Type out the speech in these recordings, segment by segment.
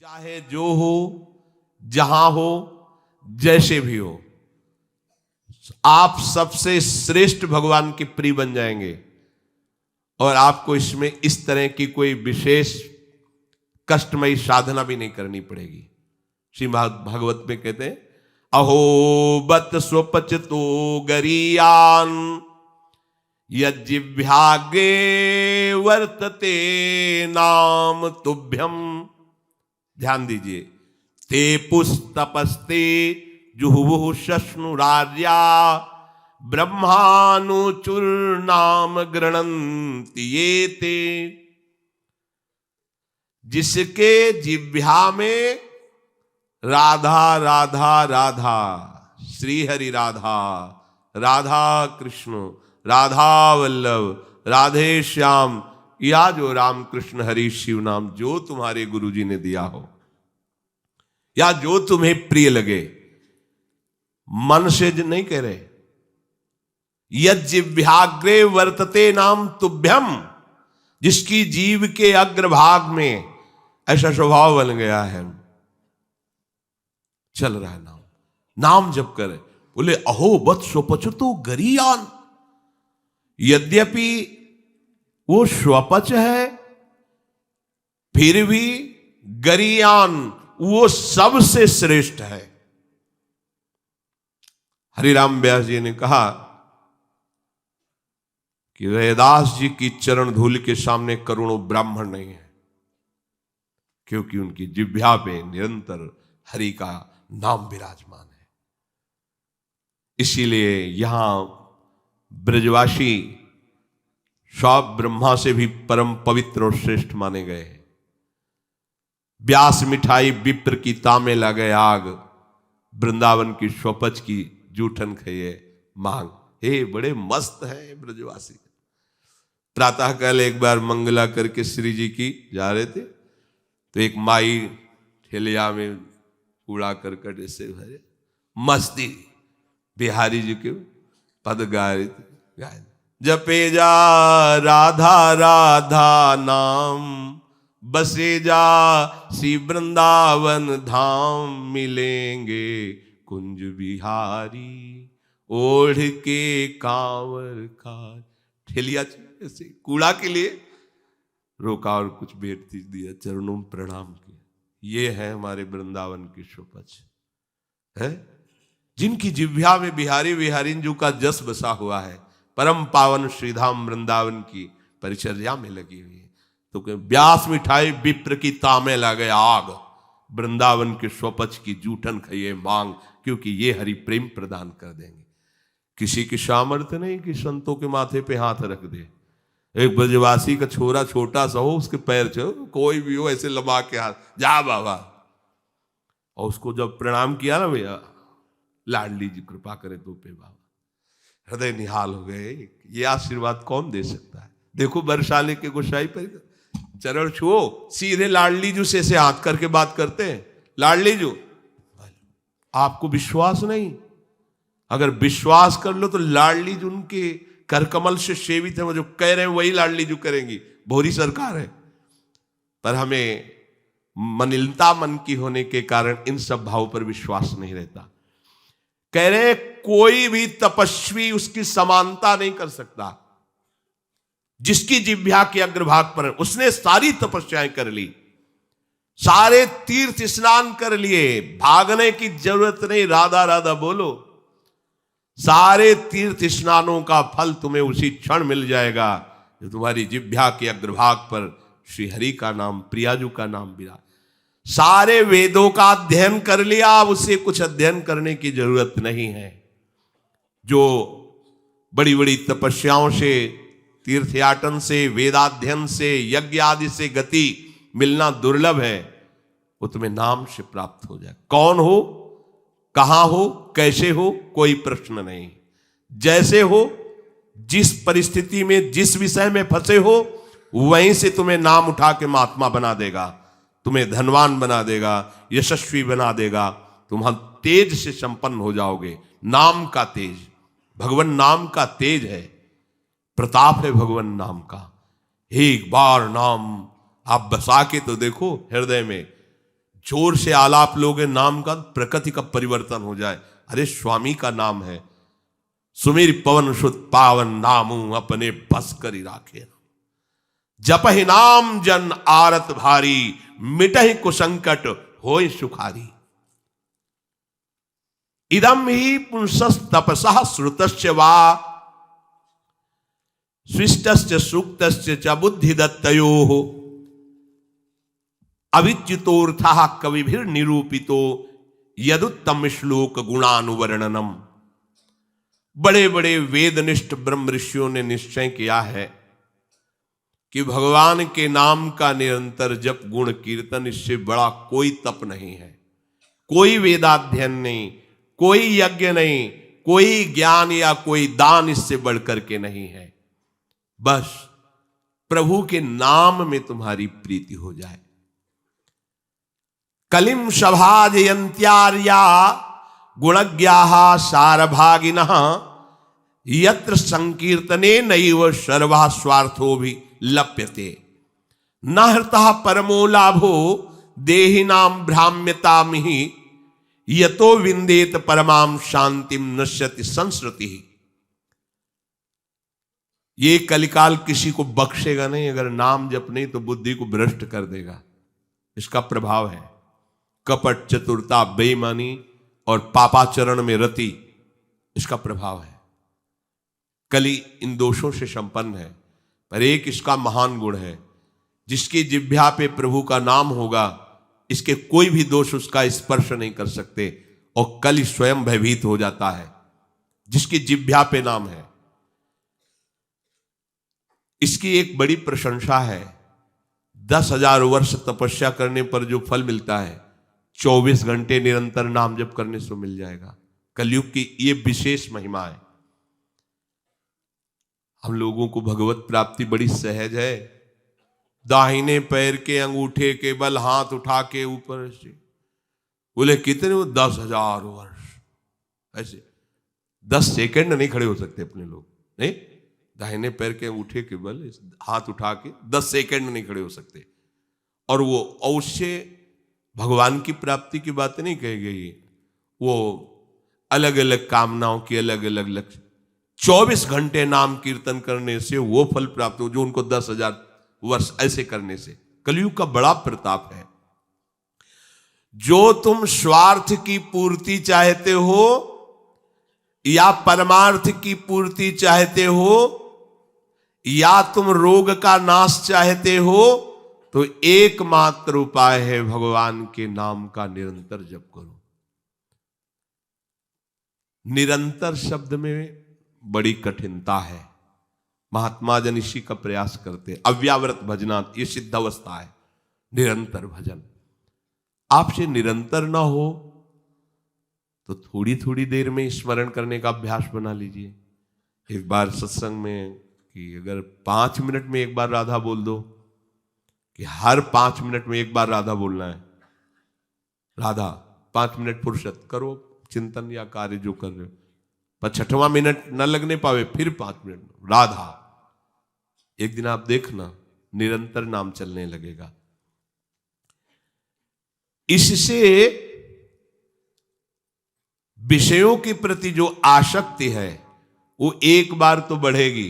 चाहे जो हो, जहां हो, जैसे भी हो, आप सबसे श्रेष्ठ भगवान के प्रिय बन जाएंगे और आपको इसमें इस तरह की कोई विशेष कष्टमयी साधना भी नहीं करनी पड़ेगी। श्रीमद् भागवत में कहते हैं, अहो बत स्वपचतो गरीयान यज्जिह्वाग्रे वर्तते नाम तुभ्यम। ध्यान दीजिए, ते पुस्तपस्ते जुहुः शश्नुरार्या ब्रह्मानुचुर्नाम गृणन्ति ये ते। जिसके जिह्वा में राधा राधा राधा, श्री हरि राधा, राधा कृष्ण, राधा वल्लभ, राधे श्याम, या जो राम कृष्ण हरि शिव नाम जो तुम्हारे गुरुजी ने दिया हो या जो तुम्हें प्रिय लगे, मन से नहीं कह रहे, यज्जिह्वाग्रे वर्तते नाम तुभ्यम। जिसकी जीव के अग्रभाग में ऐसा स्वभाव बन गया है, चल रहा है नाम, नाम जप करे, बोले अहो बत स्वपचतो गरीयान। यद्यपि वो स्वपच है, फिर भी गरीयान वो सबसे श्रेष्ठ है। हरिराम व्यास जी ने कहा कि रैदास जी की चरण धूल के सामने करोड़ों ब्राह्मण नहीं है, क्योंकि उनकी जिह्वा पे निरंतर हरि का नाम विराजमान है। इसीलिए यहां ब्रजवासी सब ब्रह्मा से भी परम पवित्र और श्रेष्ठ माने गए हैं। व्यास मिठाई विप्र की तामे लगे आग, वृंदावन की स्वपच की जूठन खाइए मांग। हे बड़े मस्त हैं ब्रजवासी। प्रातः काल एक बार मंगला करके श्री जी की जा रहे थे, तो एक माई ठेलिया में कूड़ा करकट ऐसे भरे मस्ती बिहारी जी के पद गा रहे थे, जपे जा राधा राधा नाम, बसे जा श्री वृंदावन धाम, मिलेंगे कुंज बिहारी ओढ़ के कांवर का। ठेलिया ऐसे कूड़ा के लिए रोका और कुछ भेंट दिया, चरणों में प्रणाम किया। ये है हमारे वृंदावन की शोपच है, जिनकी जिह्वा में बिहारी बिहारी जी का जस बसा हुआ है, परम पावन श्रीधाम वृंदावन की परिचर्या में लगी हुई है। तो व्यास मिठाई विप्र की तामे लगे आग, वृंदावन के स्वपच की जूठन खाइए मांग, क्योंकि ये हरि प्रेम प्रदान कर देंगे। किसी की सामर्थ्य नहीं कि संतों के माथे पे हाथ रख दे। एक ब्रजवासी का छोरा छोटा सा हो, उसके पैर छो, कोई भी हो ऐसे लबा के हाथ, जा बाबा, और उसको जब प्रणाम किया ना, भैया लाडली जी कृपा करे तो पे बाबा, हृदय निहाल हो गए। ये आशीर्वाद कौन दे सकता है? देखो बरसाले के गोसाई पर चरण छुओ, सीधे लाडली जी से ऐसे हाथ करके बात करते हैं, लाडली जी। आपको विश्वास नहीं? अगर विश्वास कर लो तो लाडली जी उनके करकमल से सेवित है, वो जो कह रहे हैं वही लाडली जी करेंगी। भोरी सरकार है, पर हमें मनिलता मन की होने के कारण इन सब भावों पर विश्वास नहीं रहता। कह रहे कोई भी तपस्वी उसकी समानता नहीं कर सकता। जिसकी जिह्वा के अग्रभाग पर उसने सारी तपस्याएं कर ली, सारे तीर्थ स्नान कर लिए, भागने की जरूरत नहीं, राधा राधा बोलो, सारे तीर्थ स्नानों का फल तुम्हें उसी क्षण मिल जाएगा जो तुम्हारी जिह्वा के अग्रभाग पर श्री हरि का नाम, प्रियाजू का नाम विराज। सारे वेदों का अध्ययन कर लिया, अब उसे कुछ अध्ययन करने की जरूरत नहीं है। जो बड़ी बड़ी तपस्याओं से, तीर्थयाटन से, वेदाध्ययन से, यज्ञ आदि से गति मिलना दुर्लभ है, वो तुम्हें नाम से प्राप्त हो जाए। कौन हो, कहां हो, कैसे हो, कोई प्रश्न नहीं। जैसे हो, जिस परिस्थिति में, जिस विषय में फंसे हो, वहीं से तुम्हें नाम उठा के महात्मा बना देगा, तुम्हें धनवान बना देगा, यशस्वी बना देगा, तुम तेज से संपन्न हो जाओगे। नाम का तेज, भगवान नाम का तेज है, प्रताप है भगवान नाम का। एक बार नाम आप बसा के तो देखो हृदय में, जोर से आलाप लोगे नाम का, प्रकृति का परिवर्तन हो जाए। अरे स्वामी का नाम है, सुमेर पवन सुत पावन नामू अपने बस करी राखे। जपहि नाम जन आरत भारी, मिटहि कुसंकट होय सुखारी। इदम ही पुंसस तपसः श्रुतस्य वा, स्विष्टस्य सूक्तस्य च बुद्धि दत्तयोः। अविच्युतोऽर्थः कविभिर निरूपितो, यदुत्तम श्लोक गुणानुवर्णनम। बड़े बड़े वेदनिष्ठ ब्रह्म ऋषियों ने निश्चय किया है कि भगवान के नाम का निरंतर जप गुण कीर्तन, इससे बड़ा कोई तप नहीं है, कोई वेदाध्ययन नहीं, कोई यज्ञ नहीं, कोई ज्ञान या कोई दान इससे बढ़कर के नहीं है। बस प्रभु के नाम में तुम्हारी प्रीति हो जाए। कलिम सभाजयन्त्यार्या गुणज्ञाः सारभागिनः, यत्र संकीर्तने नैव सर्वः स्वार्थो भी लप्यते। न हृतः परमो लाभो देहिनां भ्राम्यतामिहि, यतो विन्देत परमां शांतिम नश्यति संस्कृति। ये कलिकाल किसी को बख्शेगा नहीं, अगर नाम जप नहीं तो बुद्धि को भ्रष्ट कर देगा। इसका प्रभाव है कपट, चतुरता, बेईमानी और पापाचरण में रति, इसका प्रभाव है। कली इन दोषों से संपन्न है, पर एक इसका महान गुण है, जिसकी जिह्वा पे प्रभु का नाम होगा, इसके कोई भी दोष उसका स्पर्श नहीं कर सकते, और कली स्वयं भयभीत हो जाता है जिसकी जिह्वा पे नाम है। इसकी एक बड़ी प्रशंसा है, 10,000 वर्ष तपस्या करने पर जो फल मिलता है, 24 घंटे निरंतर नाम जप करने से मिल जाएगा। कलयुग की ये विशेष महिमा है। हम लोगों को भगवत प्राप्ति बड़ी सहज है। दाहिने पैर के अंगूठे के बल हाथ उठा के ऊपर से, बोले कितने हो, 10,000 वर्ष। ऐसे 10 सेकंड नहीं खड़े हो सकते अपने लोग, नहीं। दाहिने पैर के अंगूठे के बल हाथ उठा के 10 सेकंड नहीं खड़े हो सकते। और वो अवश्य भगवान की प्राप्ति की बात नहीं कही गई, वो अलग अलग कामनाओं की अलग अलग लक्ष्य। 24 घंटे नाम कीर्तन करने से वो फल प्राप्त हो जो उनको 10,000 वर्ष ऐसे करने से। कलयुग का बड़ा प्रताप है। जो तुम स्वार्थ की पूर्ति चाहते हो या परमार्थ की पूर्ति चाहते हो, या तुम रोग का नाश चाहते हो, तो एकमात्र उपाय है भगवान के नाम का निरंतर जप करो। निरंतर शब्द में बड़ी कठिनता है। महात्मा जन इसी का प्रयास करते। अव्यावृत भजनात्, ये सिद्ध अवस्था है निरंतर भजन। आपसे निरंतर ना हो तो थोड़ी थोड़ी देर में स्मरण करने का अभ्यास बना लीजिए। एक बार सत्संग में कि अगर 5 मिनट में एक बार राधा बोल दो, कि हर 5 मिनट में एक बार राधा बोलना है। राधा 5 मिनट फुर्सत करो, चिंतन या कार्य जो कर रहे हो, पर 6वां मिनट न लगने पावे फिर 5 मिनट राधा। एक दिन आप देखना निरंतर नाम चलने लगेगा। इससे विषयों के प्रति जो आसक्ति है वो एक बार तो बढ़ेगी।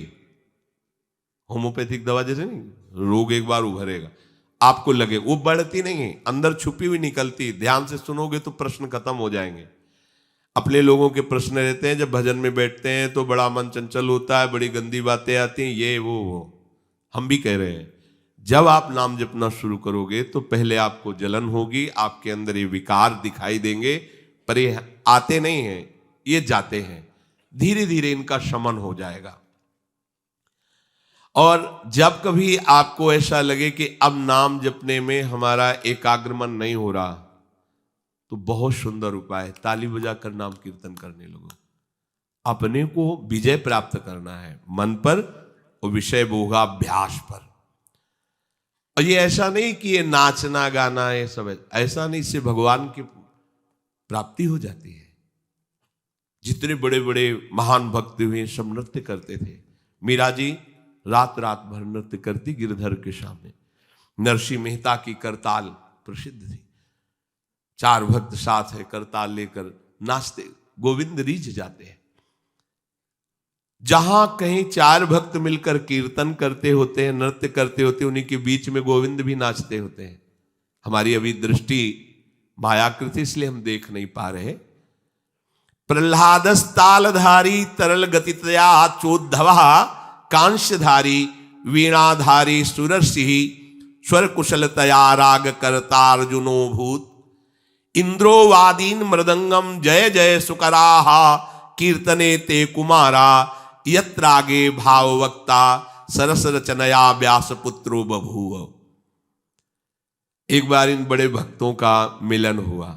होम्योपैथिक दवा जैसे नहीं, रोग एक बार उभरेगा, आपको लगे, वो बढ़ती नहीं है, अंदर छुपी हुई निकलती। ध्यान से सुनोगे तो प्रश्न खत्म हो जाएंगे। अपने लोगों के प्रश्न रहते हैं, जब भजन में बैठते हैं तो बड़ा मन चंचल होता है, बड़ी गंदी बातें आती हैं, ये वो। हम भी कह रहे हैं, जब आप नाम जपना शुरू करोगे तो पहले आपको जलन होगी, आपके अंदर ये विकार दिखाई देंगे, पर ये आते नहीं हैं, ये जाते हैं। धीरे धीरे इनका शमन हो जाएगा। और जब कभी आपको ऐसा लगे कि अब नाम जपने में हमारा एकाग्रमन नहीं हो रहा, तो बहुत सुंदर उपाय, ताली बजाकर नाम कीर्तन करने लगो। अपने को विजय प्राप्त करना है मन पर और विषय भोगाभ्यास पर। और ये ऐसा नहीं कि ये नाचना गाना ये सब ऐसा नहीं, इससे भगवान की प्राप्ति हो जाती है। जितने बड़े बड़े महान भक्त हुए सब नृत्य करते थे। मीरा जी रात रात भर नृत्य करती गिरधर के सामने। नरसिंह मेहता की करताल प्रसिद्ध थी। चार भक्त साथ है, करताल लेकर नाचते, गोविंद रीझ जाते हैं। जहां कहीं चार भक्त मिलकर कीर्तन करते होते हैं, नृत्य करते होते हैं, उन्हीं के बीच में गोविंद भी नाचते होते हैं। हमारी अभी दृष्टि मायाकृति, इसलिए हम देख नहीं पा रहे। प्रह्लादस्तालधारी तरल गतितया चोद्धव कांस्यधारी वीणाधारी सुरसिंह स्वर कुशलतया राग करतार्जुनो भूत इंद्रो वादीन मृदंगम जय जय सुकराह कीर्तने ते कुमारा यत्रागे भाववक्ता सरस रचनया व्यास पुत्रो बभूव। एक बार इन बड़े भक्तों का मिलन हुआ।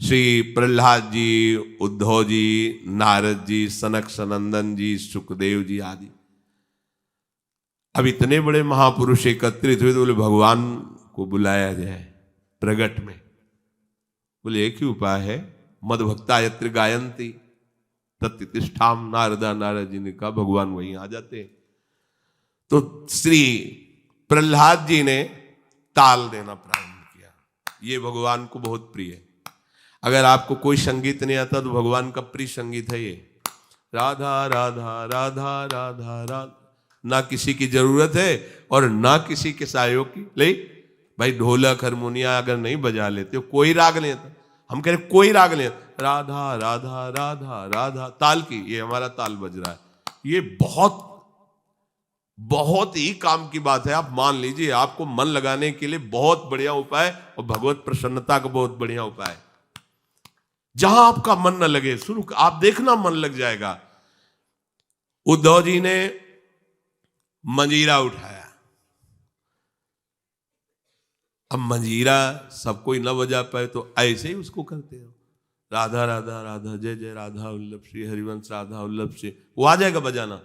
श्री प्रहलाद जी, उद्धव जी, नारद जी, सनक सनंदन जी, सुखदेव जी आदि। अब इतने बड़े महापुरुष एकत्रित हुए तो बोले भगवान को बुलाया जाए प्रगट में। बोले एक ही उपाय है, मद भक्ता यत्र गायंती तत्तिष्ठाम। नारदा, नारद जी ने कहा भगवान वहीं आ जाते हैं। तो श्री प्रहलाद जी ने ताल देना प्रारंभ किया। ये भगवान को बहुत प्रिय है। अगर आपको कोई संगीत नहीं आता तो भगवान का प्रिय संगीत है ये, राधा राधा राधा राधा राधा। ना किसी की जरूरत है और ना किसी के सहयोग की। ले भाई ढोलक हारमोनिया अगर नहीं बजा लेते हो, कोई राग नहीं आता, हम कह रहे कोई राग नहीं, राधा राधा राधा राधा ताल की, ये हमारा ताल बज रहा है। ये बहुत बहुत ही काम की बात है। आप मान लीजिए, आपको मन लगाने के लिए बहुत बढ़िया उपाय और भगवत प्रसन्नता का बहुत बढ़िया उपाय। जहां आपका मन न लगे, शुरू आप देखना मन लग जाएगा। उद्धव जी ने मंजीरा उठाया। अब मंजीरा सब कोई न बजा पाए तो ऐसे ही उसको करते हो, राधा राधा राधा जय जय राधा वल्लभ श्री हरिवंश राधा वल्लभ से वो आ जाएगा बजाना।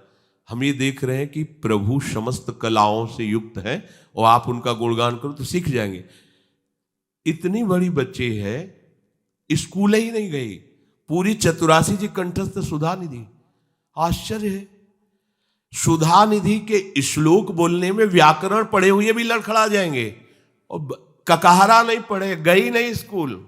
हम ये देख रहे हैं कि प्रभु समस्त कलाओं से युक्त है और आप उनका गुणगान करो तो सीख जाएंगे। इतनी बड़ी बच्ची है, स्कूल ही नहीं गई, पूरी चतुरासी जी कंठस्थ सुधा निधि। आश्चर्य है, सुधा निधि के श्लोक बोलने में व्याकरण पढ़े हुए भी लड़खड़ा जाएंगे और ककहरा नहीं पढ़े, गई नहीं स्कूल।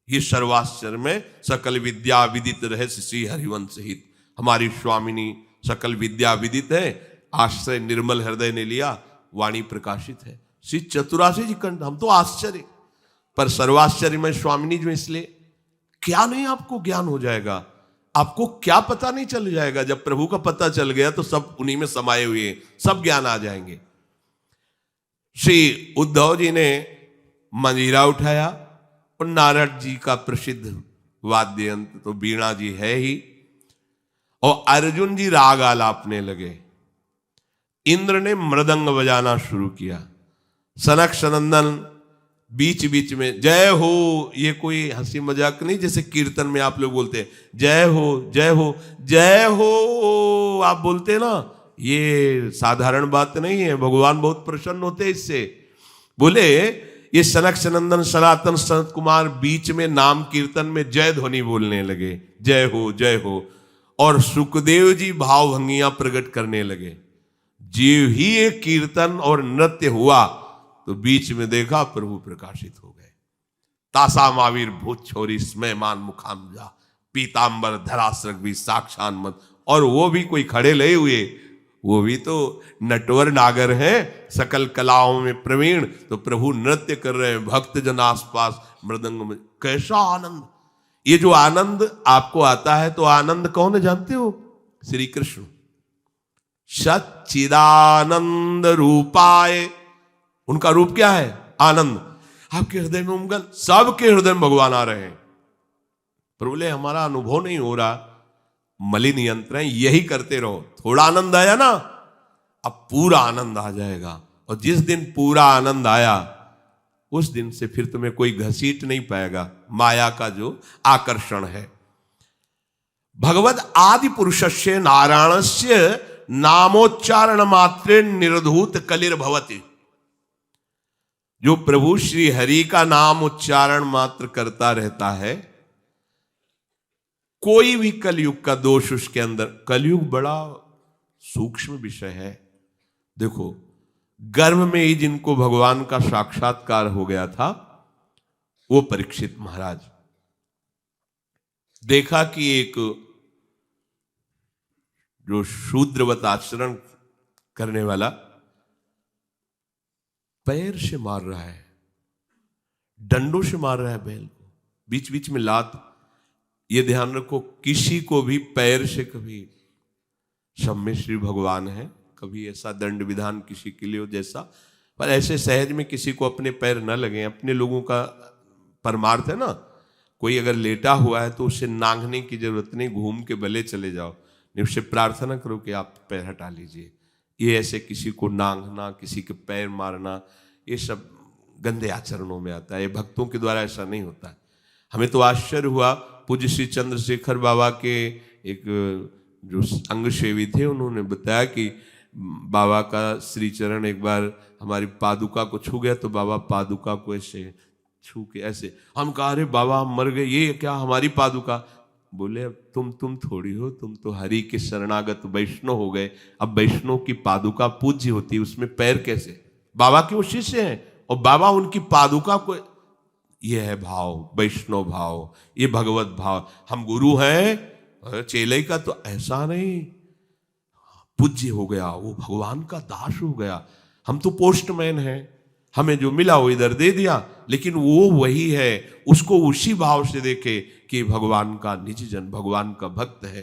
ये सर्वाश्चर्य में सकल विद्या विदित रहस्य श्री हरिवंश हित। हमारी स्वामिनी सकल विद्या विदित है, आश्रय निर्मल हृदय ने लिया, वाणी प्रकाशित है। श्री चतुरासी जी कंठ। हम तो आश्चर्य, पर सर्वाश्चर्य में स्वामिनी जो, इसलिए क्या नहीं आपको ज्ञान हो जाएगा। आपको क्या पता नहीं चल जाएगा। जब प्रभु का पता चल गया तो सब उन्हीं में समाये हुए, सब ज्ञान आ जाएंगे। श्री उद्धव जी ने मंजीरा उठाया और नारद जी का प्रसिद्ध वाद्य यंत्र तो वीणा जी है ही, और अर्जुन जी राग आलापने लगे। इंद्र ने मृदंग बजाना शुरू किया। सनक सनंदन बीच बीच में जय हो, ये कोई हंसी मजाक नहीं, जैसे कीर्तन में आप लोग बोलते हैं जय हो जय हो जय हो, आप बोलते हैं ना, ये साधारण बात नहीं है। भगवान बहुत प्रसन्न होते हैं इससे। बोले ये सनक सनंदन सनातन सनत कुमार बीच में नाम कीर्तन में जय ध्वनि बोलने लगे, जय हो जय हो। और सुखदेव जी भावभंगियां प्रकट करने लगे। जीव ही एक कीर्तन और नृत्य हुआ तो बीच में देखा प्रभु प्रकाशित हो गए। तासा मावीर भूत छोरी स्मयमान मुखाम जा पीतांबर धरासरग भी साक्षान मत। और वो भी कोई खड़े लए हुए, वो भी तो नटवर नागर हैं, सकल कलाओं में प्रवीण। तो प्रभु नृत्य कर रहे हैं, भक्त जन आसपास मृदंग में। कैसा आनंद! ये जो आनंद आपको आता है, तो आनंद कौन है जानते हो? श्री कृष्ण। सच्चिदानंद रूपाय, उनका रूप क्या है? आनंद। आपके हृदय में उमगल, सबके हृदय में भगवान आ रहे हैं। पर बोले हमारा अनुभव नहीं हो रहा, मलिन यंत्र है, यही करते रहो। थोड़ा आनंद आया ना, अब पूरा आनंद आ जाएगा। और जिस दिन पूरा आनंद आया, उस दिन से फिर तुम्हें कोई घसीट नहीं पाएगा। माया का जो आकर्षण है। भगवद आदि पुरुषस्य नारायणस्य नामोच्चारण मात्रे निर्धूत कलिर्भवति। जो प्रभु श्री हरि का नाम उच्चारण मात्र करता रहता है, कोई भी कलयुग का दोष उसके अंदर। कलयुग बड़ा सूक्ष्म विषय है। देखो, गर्भ में ही जिनको भगवान का साक्षात्कार हो गया था, वो परीक्षित महाराज देखा कि एक जो शूद्रवत आचरण करने वाला पैर से मार रहा है, डंडों से मार रहा है बैल को, बीच बीच में लात। ये ध्यान रखो, किसी को भी पैर से कभी, सब में श्री भगवान है, कभी ऐसा दंड विधान किसी के लिए हो जैसा, पर ऐसे सहज में किसी को अपने पैर न लगे। अपने लोगों का परमार्थ है ना, कोई अगर लेटा हुआ है तो उसे नांगने की जरूरत नहीं, घूम के भले चले जाओ, उससे प्रार्थना करो कि आप पैर हटा लीजिए। ये ऐसे किसी को नांगना, किसी के पैर मारना, ये सब गंदे आचरणों में आता है। ये भक्तों के द्वारा ऐसा नहीं होता है। हमें तो आश्चर्य हुआ, पूज्य श्री चंद्रशेखर बाबा के एक जो अंग सेवी थे, उन्होंने बताया कि बाबा का श्री चरण एक बार हमारी पादुका को छू गया, तो बाबा पादुका को ऐसे छू के ऐसे, हम कहा अरे बाबा हम मर गए, ये क्या हमारी पादुका? बोले अब तुम थोड़ी हो, तुम तो हरि के शरणागत वैष्णव हो गए। अब वैष्णव की पादुका पूज्य होती है, उसमें पैर कैसे? बाबा के वो शिष्य हैं और बाबा उनकी पादुका को, ये है भाव, वैष्णव भाव, ये भगवत भाव। हम गुरु हैं चेले का तो ऐसा नहीं, पूज्य हो गया, वो भगवान का दास हो गया। हम तो पोस्टमैन हैं, हमें जो मिला वो इधर दे दिया, लेकिन वो वही है, उसको उसी भाव से देखे कि भगवान का निज जन, भगवान का भक्त है।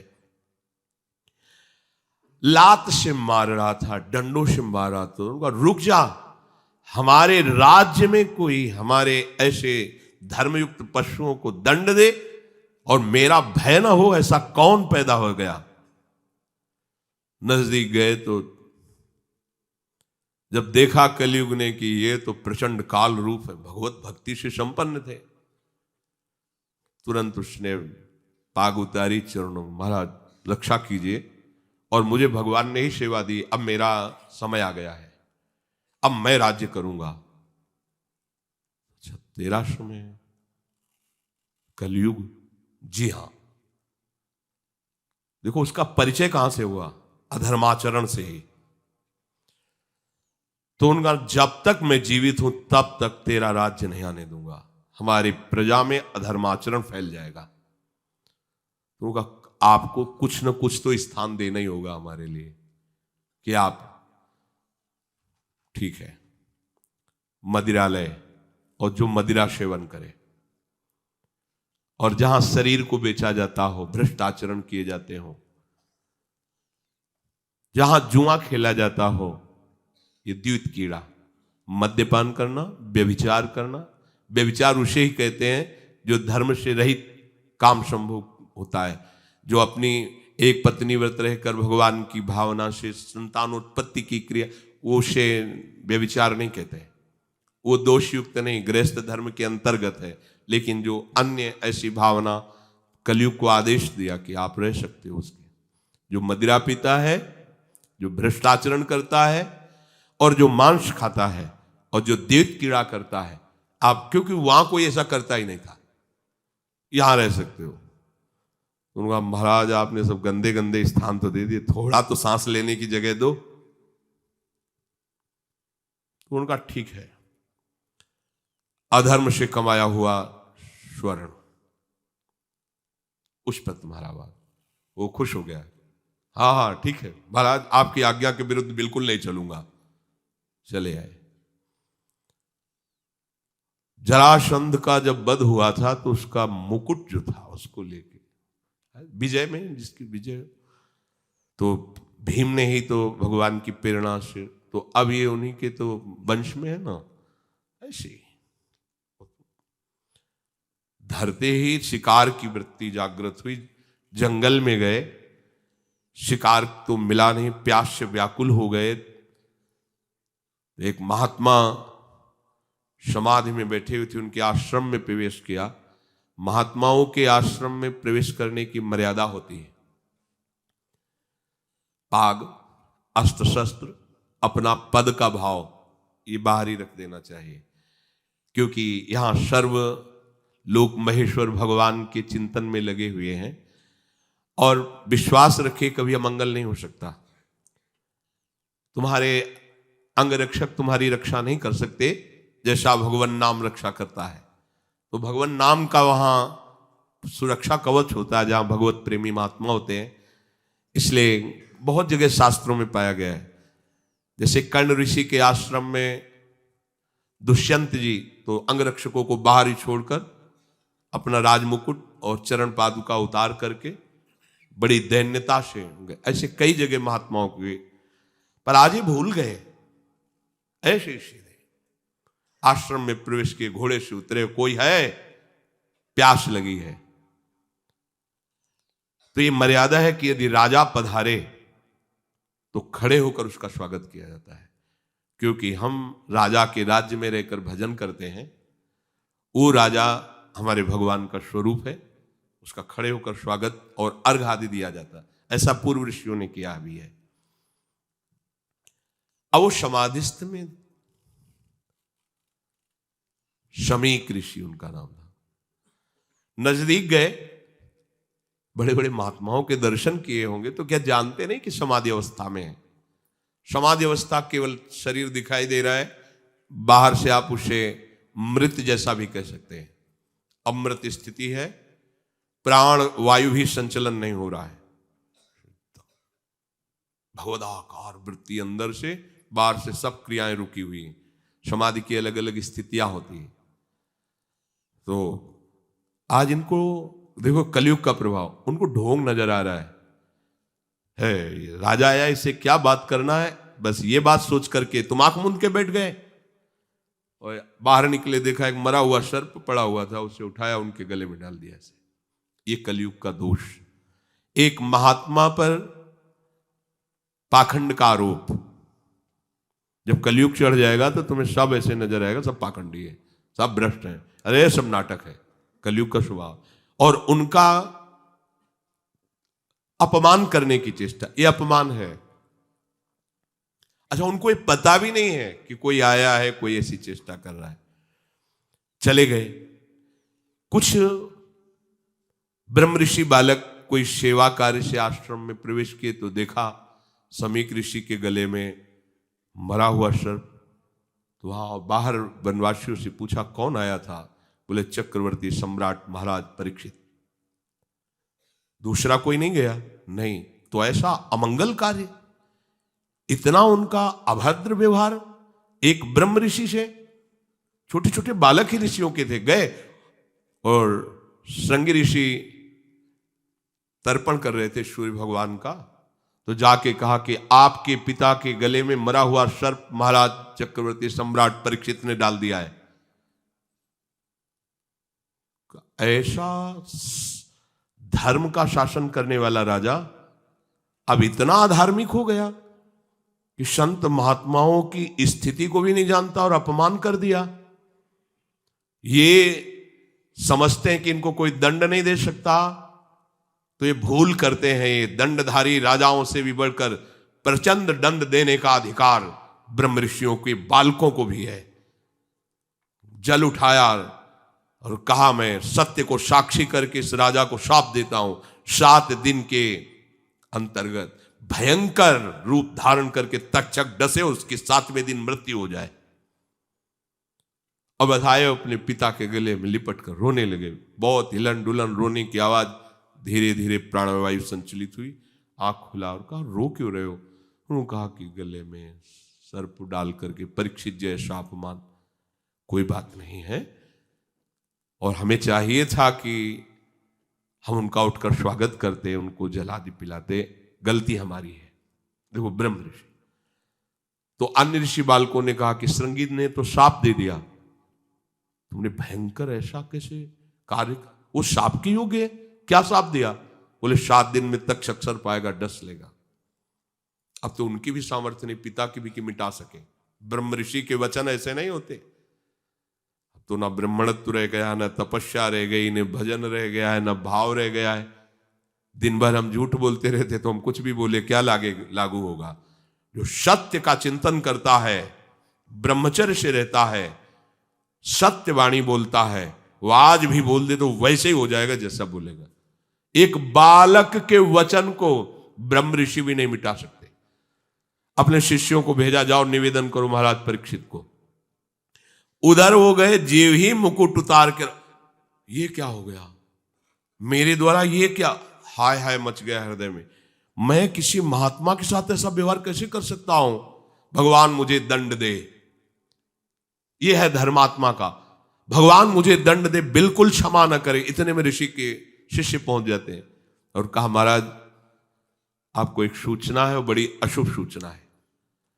लात से मार रहा था, डंडों से मार रहा था, उनका रुक जा, हमारे राज्य में कोई हमारे ऐसे धर्मयुक्त पशुओं को दंड दे और मेरा भय ना हो, ऐसा कौन पैदा हो गया? नजदीक गए तो जब देखा कलयुग ने कि ये तो प्रचंड काल रूप है, भगवत भक्ति से संपन्न थे, तुरंत उसने पाग उतारी चरणों में, महाराज रक्षा कीजिए और मुझे भगवान ने ही सेवा दी, अब मेरा समय आ गया है, अब मैं राज्य करूंगा। अच्छा तेरा समय है? कलयुग? जी हां। देखो उसका परिचय कहां से हुआ? अधर्माचरण से ही। तो उनका जब तक मैं जीवित हूं तब तक तेरा राज्य नहीं आने दूंगा, हमारी प्रजा में अधर्माचरण फैल जाएगा। तो उनका आपको कुछ न कुछ तो स्थान देना ही होगा हमारे लिए कि आप, ठीक है, मदिरालय और जो मदिरा सेवन करे और जहां शरीर को बेचा जाता हो, भ्रष्ट आचरण किए जाते हो, जहां जुआ खेला जाता हो, ये द्वैत कीड़ा, मद्यपान करना, व्यभिचार करना। व्यभिचार उसे ही कहते हैं जो धर्म से रहित काम संभोग होता है, जो अपनी एक पत्नी व्रत रहकर भगवान की भावना से संतानोत्पत्ति की क्रिया, वो उसे व्यभिचार नहीं कहते हैं, वो दोषयुक्त नहीं, गृहस्थ धर्म के अंतर्गत है। लेकिन जो अन्य ऐसी भावना कलयुग को आदेश दिया कि आप रह सकते हो, उसके जो मदिरा पीता है, जो भ्रष्टाचरण करता है और जो मांस खाता है और जो दैत्य कीड़ा करता है, आप, क्योंकि वहां कोई ऐसा करता ही नहीं था, यहां रह सकते हो। उनका महाराज आपने सब गंदे गंदे स्थान तो दे दिए, थोड़ा तो सांस लेने की जगह दो। तो उनका ठीक है, अधर्म से कमाया हुआ स्वर्ण उस पर तुम्हारा बात, वो खुश हो गया, हाँ हाँ ठीक है महाराज, आपकी आज्ञा के विरुद्ध बिल्कुल नहीं चलूंगा। चले आए। जरासंध का जब वध हुआ था तो उसका मुकुट जो था उसको लेके, विजय में जिसकी विजय, तो भीम ने ही तो भगवान की प्रेरणा से, तो अब ये उन्हीं के तो वंश में है ना, ऐसे धरते ही शिकार की वृत्ति जागृत हुई। जंगल में गए, शिकार तो मिला नहीं, प्यास से व्याकुल हो गए। एक महात्मा समाधि में बैठे हुए थे, उनके आश्रम में प्रवेश किया। महात्माओं के आश्रम में प्रवेश करने की मर्यादा होती है, पाग, अस्त्र शस्त्र, अपना पद का भाव ये बाहर ही रख देना चाहिए, क्योंकि यहां सर्व लोक महेश्वर भगवान के चिंतन में लगे हुए हैं और विश्वास रखे कभी अमंगल नहीं हो सकता। तुम्हारे अंग रक्षक तुम्हारी रक्षा नहीं कर सकते जैसा भगवान नाम रक्षा करता है। तो भगवान नाम का वहां सुरक्षा कवच होता है जहां भगवत प्रेमी महात्मा होते हैं। इसलिए बहुत जगह शास्त्रों में पाया गया है। जैसे कर्ण ऋषि के आश्रम में दुष्यंत जी तो अंगरक्षकों को बाहर ही छोड़कर अपना राजमुकुट और चरण पादुका उतार करके बड़ी दैन्यता से, ऐसे कई जगह महात्माओं के, पर आज ही भूल गए। ऐसे सीधे आश्रम में प्रवेश किए, घोड़े से उतरे, कोई है, प्यास लगी है। तो ये मर्यादा है कि यदि राजा पधारे तो खड़े होकर उसका स्वागत किया जाता है, क्योंकि हम राजा के राज्य में रहकर भजन करते हैं। वो राजा हमारे भगवान का स्वरूप है, उसका खड़े होकर स्वागत और अर्घ आदि दिया जाता है। ऐसा पूर्व ऋषियों ने किया भी है। अब वो समाधिस्थ में शमीक ऋषि उनका नाम था, नजदीक गए, बड़े बड़े महात्माओं के दर्शन किए होंगे, तो क्या जानते नहीं कि समाधि अवस्था में है। समाधि अवस्था केवल शरीर दिखाई दे रहा है, बाहर से आप उसे मृत जैसा भी कह सकते हैं। अमृत स्थिति है, प्राण वायु भी संचलन नहीं हो रहा है, भगवदाकार वृत्ति अंदर से, बाहर से सब क्रियाएं रुकी हुई हैं। समाधि की अलग अलग स्थितियां होती हैं। तो आज इनको देखो, कलयुग का प्रभाव, उनको ढोंग नजर आ रहा है राजा आया, इसे क्या बात करना है, बस ये बात सोच करके तुम आंख मूंद के बैठ गए। और बाहर निकले, देखा एक मरा हुआ सर्प पड़ा हुआ था, उसे उठाया, उनके गले में डाल दिया। ऐसे ये कलयुग का दोष। एक महात्मा पर पाखंड का आरोप, जब कलयुग चढ़ जाएगा तो तुम्हें सब ऐसे नजर आएगा, सब पाखंडी है, सब भ्रष्ट हैं, अरे सब नाटक है, कलयुग का स्वभाव। और उनका अपमान करने की चेष्टा, ये अपमान है। अच्छा, उनको ये पता भी नहीं है कि कोई आया है, कोई ऐसी चेष्टा कर रहा है। चले गए। कुछ ब्रह्म ऋषि बालक कोई सेवा कार्य से आश्रम में प्रवेश किए तो देखा शमीक ऋषि के गले में मरा हुआ सर्प। तो वहां बाहर वनवासियों से पूछा कौन आया था, बोले चक्रवर्ती सम्राट महाराज परीक्षित। दूसरा कोई नहीं गया? नहीं। तो ऐसा अमंगल कार्य, इतना उनका अभद्र व्यवहार एक ब्रह्म ऋषि से। छोटे छोटे बालक ही ऋषियों के थे, गए और श्रृंगी ऋषि तर्पण कर रहे थे सूर्य भगवान का, तो जाके कहा कि आपके पिता के गले में मरा हुआ सर्प महाराज चक्रवर्ती सम्राट परीक्षित ने डाल दिया है। ऐसा धर्म का शासन करने वाला राजा अब इतना अधार्मिक हो गया कि संत महात्माओं की स्थिति को भी नहीं जानता और अपमान कर दिया। ये समझते हैं कि इनको कोई दंड नहीं दे सकता, तो ये भूल करते हैं। ये दंडधारी राजाओं से भी बढ़कर प्रचंड दंड देने का अधिकार ब्रह्म ऋषियों के बालकों को भी है। जल उठाया और कहा मैं सत्य को साक्षी करके इस राजा को शाप देता हूं, 7 दिन के अंतर्गत भयंकर रूप धारण करके तक्षक डसे, उसके 7वें दिन मृत्यु हो जाए। अब बधाए अपने पिता के गले में लिपट कर रोने लगे। बहुत हिलन डुलन रोने की आवाज, धीरे धीरे प्राणवायु संचलित हुई। आंख खुला और कहा रो क्यों रहे हो? उन्होंने कहा कि गले में सर्प डाल करके परीक्षित जैसा अपमान, कोई बात नहीं है, और हमें चाहिए था कि हम उनका उठकर स्वागत करते, उनको जलादि पिलाते, गलती हमारी है। देखो ब्रह्म ऋषि। तो अन्य ऋषि बालकों ने कहा कि श्रृंगी ने तो शाप दे दिया, तुमने भयंकर ऐसा कैसे कार्य, वो शाप के योग्य है? क्या शाप दिया? बोले 7 दिन में तक्षक सर्प आएगा, डस लेगा। अब तो उनकी भी सामर्थ्य नहीं, पिता की भी कि मिटा सके। ब्रह्म ऋषि के वचन ऐसे नहीं होते। अब तो ना ब्राह्मणत्व रह गया, ना तपस्या रह गई, न भजन रह गया है, ना भाव रह गया है। दिन भर हम झूठ बोलते रहते, तो हम कुछ भी बोले क्या लागू होगा? जो सत्य का चिंतन करता है, ब्रह्मचर्य से रहता है, सत्यवाणी बोलता है, वो आज भी बोल दे तो वैसे ही हो जाएगा जैसा बोलेगा। एक बालक के वचन को ब्रह्म ऋषि भी नहीं मिटा सकते। अपने शिष्यों को भेजा, जाओ निवेदन करो महाराज परीक्षित को। उधर हो गए, जीव ही मुकुट उतार कर ये क्या हो गया, मेरे द्वारा ये क्या, हाय हाय मच गया हृदय में। मैं किसी महात्मा के साथ ऐसा व्यवहार कैसे कर सकता हूं, भगवान मुझे दंड दे। ये है धर्मात्मा का, भगवान मुझे दंड दे, बिल्कुल क्षमा न करे। इतने में ऋषि के शिष्य पहुंच जाते हैं और कहा महाराज आपको एक सूचना है, वो बड़ी अशुभ सूचना है।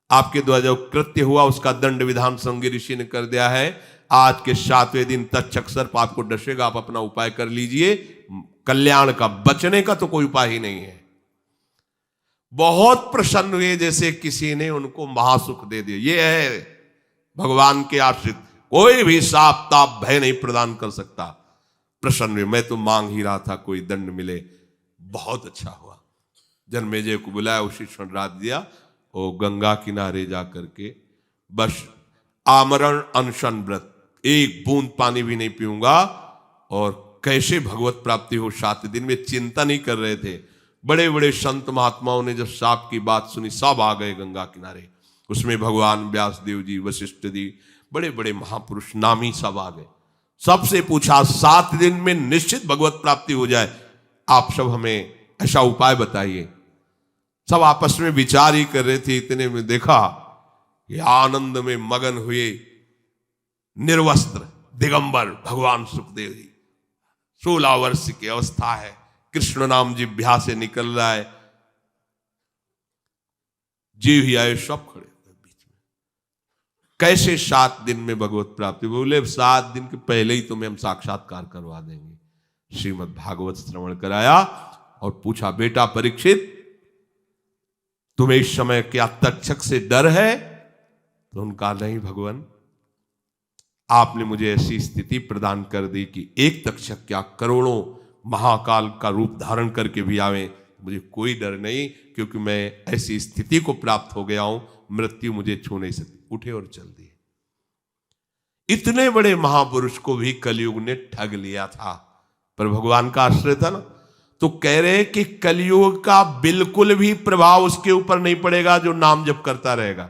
आपके द्वारा जो कृत्य हुआ उसका दंड विधान संगी ऋषि ने कर दिया है। आज के 7वें दिन तक्षक सर्प आपको डसेगा, आप अपना उपाय कर लीजिए। कल्याण का, बचने का तो कोई उपाय ही नहीं है। बहुत प्रसन्न हुए, जैसे किसी ने उनको महासुख दे दिया। ये है भगवान के आश्रित, कोई भी साप ताप भय नहीं प्रदान कर सकता। प्रसन्न हुए, मैं तो मांग ही रहा था कोई दंड मिले। बहुत अच्छा हुआ, जन्मेजय को बुलाया, उसी क्षण रात दिया। वो गंगा किनारे जा करके बस आमरण अनशन व्रत, एक बूंद पानी भी नहीं पीऊंगा, और कैसे भगवत प्राप्ति हो 7 दिन में चिंता नहीं कर रहे थे। बड़े बड़े संत महात्माओं ने जब साप की बात सुनी, सब आ गए गंगा किनारे। उसमें भगवान व्यासदेव जी, वशिष्ठ जी, बड़े बड़े महापुरुष नामी सब आ गए। सबसे पूछा 7 दिन में निश्चित भगवत प्राप्ति हो जाए, आप सब हमें ऐसा उपाय बताइए। सब आपस में विचार ही कर रहे थे। इतने में देखा कि आनंद में मगन हुए निर्वस्त्र दिगंबर भगवान सुखदेव जी, 16 वर्ष की अवस्था है, कृष्ण नाम जिह्वा से निकल रहा है, जीव ही आए, सब खड़े बीच में। कैसे 7 दिन में भगवत प्राप्ति? बोले 7 दिन के पहले ही तुम्हें हम साक्षात्कार करवा देंगे। श्रीमद् भागवत श्रवण कराया और पूछा, बेटा परीक्षित तुम्हें इस समय क्या तक्षक से डर है? तो उनका नहीं भगवान, आपने मुझे ऐसी स्थिति प्रदान कर दी कि एक तक्षक क्या करोड़ों महाकाल का रूप धारण करके भी आवे, मुझे कोई डर नहीं, क्योंकि मैं ऐसी स्थिति को प्राप्त हो गया हूं, मृत्यु मुझे छू नहीं सकती। उठे और चल दिए। इतने बड़े महापुरुष को भी कलयुग ने ठग लिया था, पर भगवान का आश्रय था ना। तो कह रहे कि कलयुग का बिल्कुल भी प्रभाव उसके ऊपर नहीं पड़ेगा जो नाम जप करता रहेगा।